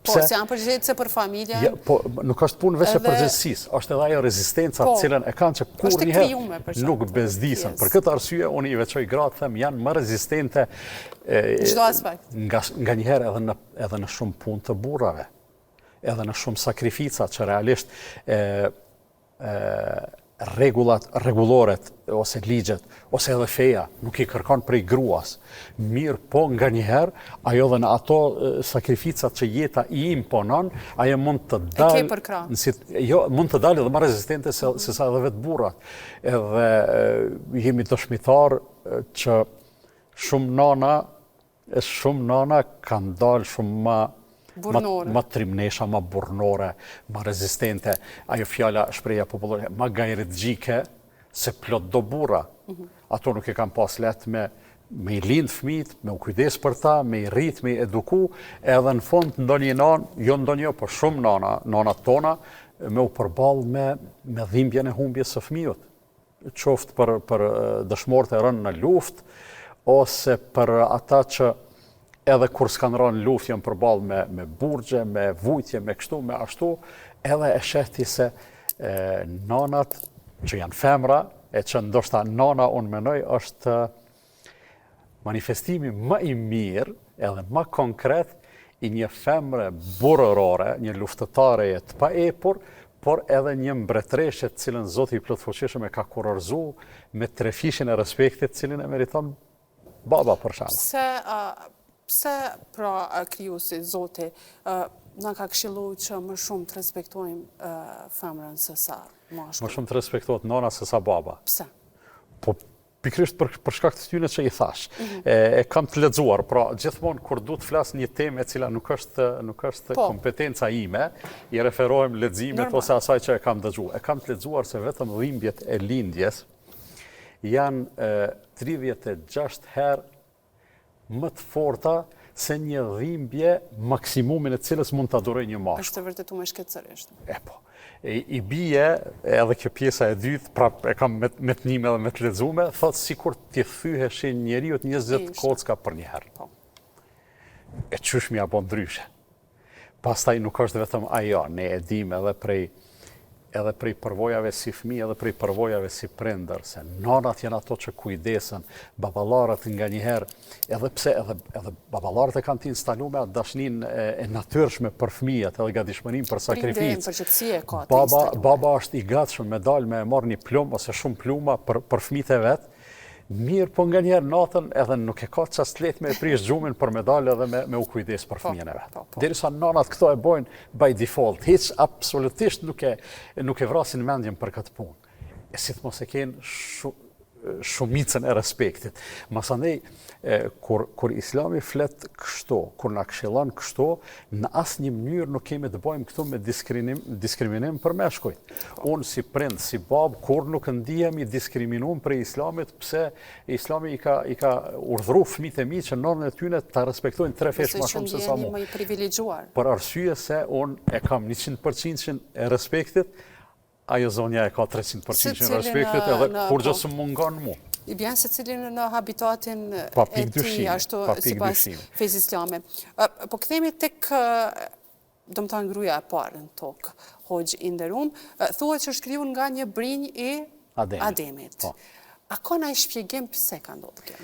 Po, se janë përgjegjëse për familjen. Ja, po, nuk është punë veç e përgjegjësisë, është edhe ajo rezistenca të cilën e kanë që kur njëherë nuk bezdisën. Për këtë arsye, unë i veçoj gratë, them, janë më rezistente çdo aspekt. Nga njëherë edhe në shumë punë të burrave, edhe në shumë sakrifica që realisht rregulloret ose ligjet ose edhe feja nuk i kërkon prej gruas. Mirë po nga njëherë ajo dhe në ato sakrificat që jeta i imponon, ajo mund të dalë jo, mund të dalë edhe më rezistente se sa edhe vetë burrat. Edhe jemi dëshmitar që shumë nana kanë dalë shumë më trimnesha, më burnore, më rezistente. Ajo fjala shpreja popullore, më gajretgjike se plot do burra. Ato nuk e kanë pas letë me i lind fëmijët, me u kujdes për ta, me i rrit, me i eduku, edhe në fund ndonjë nanë, jo ndonjë, por shumë nanat tona, me u përball me dhimbjen e humbjes së fëmijët. Qoftë për dëshmorët e rënë në luftë, ose për ata që edhe kur s'kanë rënë luftë janë përballë me burgje, me vujtje, me kështu, me ashtu, edhe e shehti se nanat që janë femra, e që ndoshta nana unë menoj është manifestimi më i mirë edhe më konkret i një femre burrore, një luftëtare të paepur, por edhe një mbretreshe të cilën Zoti i plotfuqishëm e ka kurorzu me trefishin e respektit cilin e meriton baba për shembull. Pse pra krijuesi Zoti na ka këshilluar që më shumë të respektojmë femrën se sa mashkullin? Më shumë të respektohet nana se sa baba. Pse? Po pikërisht për shkak të tyne që i thash. E kam të lexuar, pra gjithmonë kur du të flas një temë e cila nuk është kompetenca ime, i referohem leximet ose asaj që e kam dëgjuar. E kam të lexuar se vetëm dhimbjet e lindjes janë 36 herë më të forta se një dhimbje maksimumin e cilës mund të aduroj një mashkull. Është vërtetu me shketësërisht. Po. I bie, edhe kjo pjesa e dytë, pra e kam me të njime dhe me të lexume, thotë sikur t'i thyheshin njeriut 20 kocka për një herë. E qysh mi apo ndryshe. Pastaj nuk është vetëm ajo, ne e dim edhe prej përvojave si fëmijë, edhe prej përvojave si prindër, se nanat janë ato që kujdesen, baballarët nga njëherë, edhe pse edhe baballarët e kanë të instalu me dashnin e natyrshme për fëmijët, edhe gatishmërinë për sakrificë. Baba është i gatshëm me dalë me marrë një plumë ose shumë pluma për fëmijët e vet. Mirë, po nga njerë natën edhe nuk e ka qas let me e prish gjumin për medalë edhe me u kujdes për fëmijën e vetë. Derisa nanat këto e bojnë by default, hiç absolutisht nuk e vrasin mendjen për këtë punë. E si të mos e kenë shumicën e respektit. Masandej, kur Islami flet kështu, kur na këshillon kështu, në asnjë mënyrë nuk kemi të bëjmë këtu me diskriminim për meshkujt. Unë si prind, si bab, kur nuk ndihemi diskriminuar prej Islamit, pse Islami i ka urdhëruar fëmijët e mi që nënën e tyre ta respektojnë 3 fesh më shumë se sa mua. Më i privilegjuar. Për arsye se unë e kam 100% e respektit, ajo zonja e ka 300% respektit edhe kur gjë së mungon mu. I bjen se cilin në habitatin e ti, ashtu sipas fesë islame. Po kthehemi tek domethënë gruaja e parë në tokë, Hoxh i nderuam, thuhet që është krijuar nga një brinj i Ademit. A ka ndonjë shpjegim pse ka ndodhur kjo?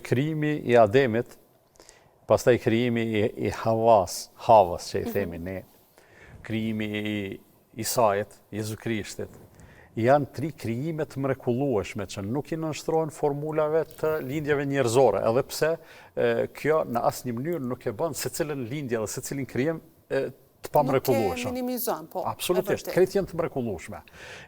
Krijimi i Ademit, pastaj krijimi i Havas që i themi ne, krijimi i Isait, Jezu Krishtit, janë 3 krijime të mrekullueshme që nuk i nënshtrohen formulave të lindjeve njerëzore, edhe pse kjo në asnjë mënyrë nuk e bën secilën lindje dhe secilin krijim të pamrekullueshëm. Nuk e minimizon, po. Absolutisht, krejt janë të mrekullueshme.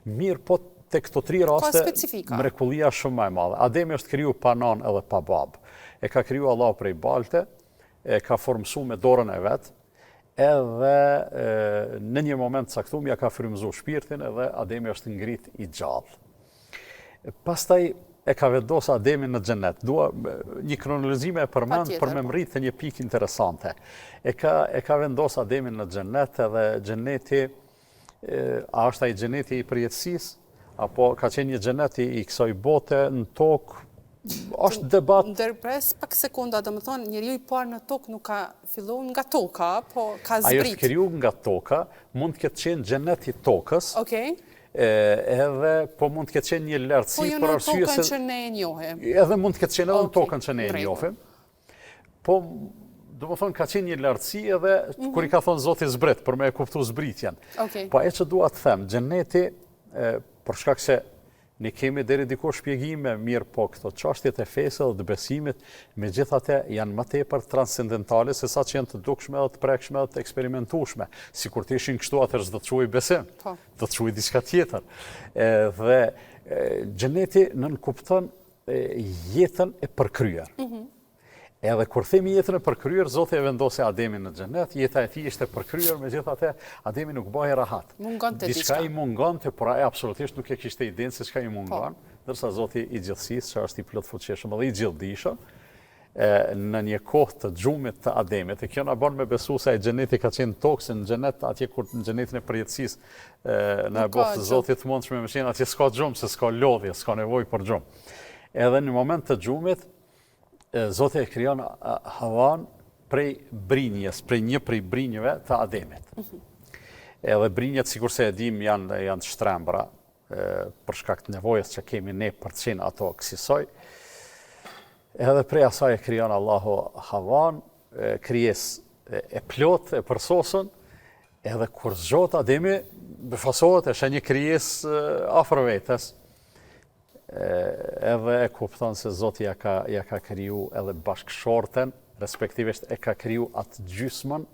Mirë, po tek këto 3 raste mrekullia shumë më e madhe. Ademi është kriju pa nanë edhe pa babë. E ka kriju Allah prej balte, e ka formësu me dorën e vet, edhe në një moment caktuar ja ka frymëzu shpirtin edhe Ademi është ngrit i gjallë. Pastaj e ka vendos Ademin në xhenet. Dua një kronologji me përmend për me mrit të një pikë interesante. E ka vendos Ademin në xhenet edhe xheneti a është ai xheneti i përjetësisë apo ka qenë një xhenet i kësaj bote në tokë është debat... Ndërpres pak sekunda, do më thonë, njeriu I parë në tokë nuk ka fillu nga toka, po ka zbrit. Ajo është kriju nga toka, mund të ketë qenë xhenet I tokës, edhe po mund të ketë qenë një lartësi po jo për në arsye se... tokën që ne e njohim. Edhe mund të ketë qenë edhe në tokën që ne e njohim. Po, do më thonë, ka qenë një lartësi edhe kur I ka thonë Zoti zbret, për me e kuptu zbritjen. Po e që dua të them, xheneti, për shkak se ne kemi deri diko shpjegime, mirë po këto çështjet e fesë dhe të besimit, megjithatë janë më tepër transcendentale se sa që janë të dukshme dhe të prekshme dhe të eksperimentueshme. Sikur të ishin kështu atëherë s'do të quhej besim, do të quhej diçka tjetër. Dhe xheneti nënkupton jetën e përkryer. Edhe kur themi jetën e përkryer, Zoti e vendosi Ademin në xhenet, jeta e tij ishte përkryer, megjithatë Ademi nuk bëhej rahat. Mungonte diçka. I mungonte, por ai absolutisht nuk e kishte idenë se çka I mungon, ndërsa Zoti I gjithësisë, që është I plotfuqishëm dhe I gjithdijshëm, në një kohë të xhumit të Ademit, e kjo na bën me besu se ai xheneti ka qenë tokë, se në xhenet atje kur në xhenetin e përjetësisë në botë Zotit të mundshme me qenë atje s'ka xhum, se s'ka lodhje, s'ka nevojë për xhum. Edhe në moment të xhumit Zoti e krijon Havan prej brinjes, prej një prej brinjeve të Ademit. Edhe brinjet, sikur se e dim, janë të shtrembra, për shkak të nevojës që kemi ne për të qenë ato kësaj. Edhe prej asaj e krijon Allahu Havan, krijesë e plot, e përsosur, edhe kur zgjot Ademi, befasohet është një krijesë afër vetes. Edhe e kupton se Zoti ja ka kriju edhe bashkëshorten, respektivisht e ka kriju atë gjysmën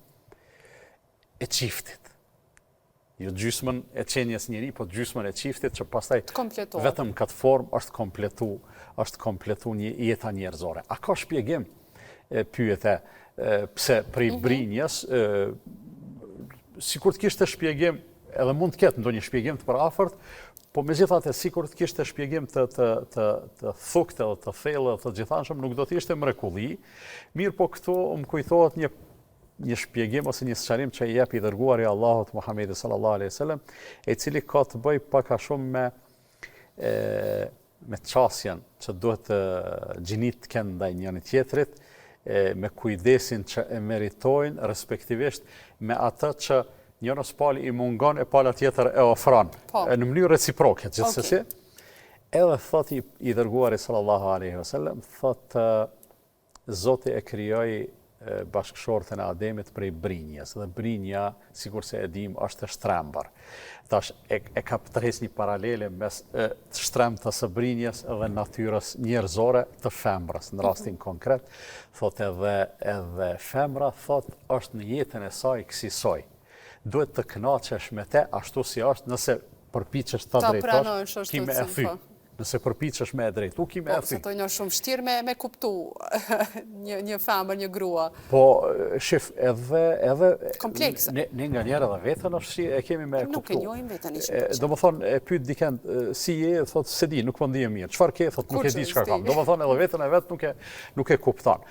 e çiftit. Jo gjysmën e qenjes njeri, po gjysmën e çiftit që pastaj vetëm këtë formë është kompletu një jeta njerëzore. A ka shpjegim? Pyete pse prej brinjes, sikur të kishte shpjegim, edhe mund të ketë ndonjë shpjegim të përafërt, po megjithatë sikur të kishte shpjegim të thuktë dhe të thellë dhe të gjithanshëm, nuk do të ishte mrekulli. Mirë, po këtu më kujtohet një shpjegim ose një sqarim që I jep I dërguari Allahut Muhamedi sallallahu alaihi wasallam, e cili ka të bëjë pak a shumë me çasjen që duhet gjinit të kenë ndaj njëri tjetrit, me kujdesin që e meritojnë, respektivisht me atë që njërës pali I mungon e pala tjetër e ofran, në mënyrë reciproke, gjithsesi. Edhe thot I dërguari sallallahu alaihi wasallam, thot Zoti e krijoi bashkëshorten e Ademit prej brinjes, dhe brinja, sikur se e dim, është e shtrembër. Tash e ka tërhequr një paralele mes të shtrembtës së brinjes dhe natyrës njerëzore të femrës, në rastin konkret, thot edhe femra, thot është në jetën e saj kësaj. Duhet të kënaqesh me te ashtu si është, nëse përpiqesh ta drejtosh, ki me e thy. Nëse përpiqesh me e drejtu, ki me e thy. Po, se to një shumë vështirë me kuptu një femër, një grua. Po, shif, edhe... Komplekse. Ne nga njerë edhe vetën është e kemi me e kuptu. Nuk e njojmë vetën I shumë. Do më thonë, e pyet dikend, si je, thot, se di, nuk më ndihem mirë. Çfarë ke, thot, nuk e di çka kam. Do më thonë, edhe vetën e vetë nuk e kupton.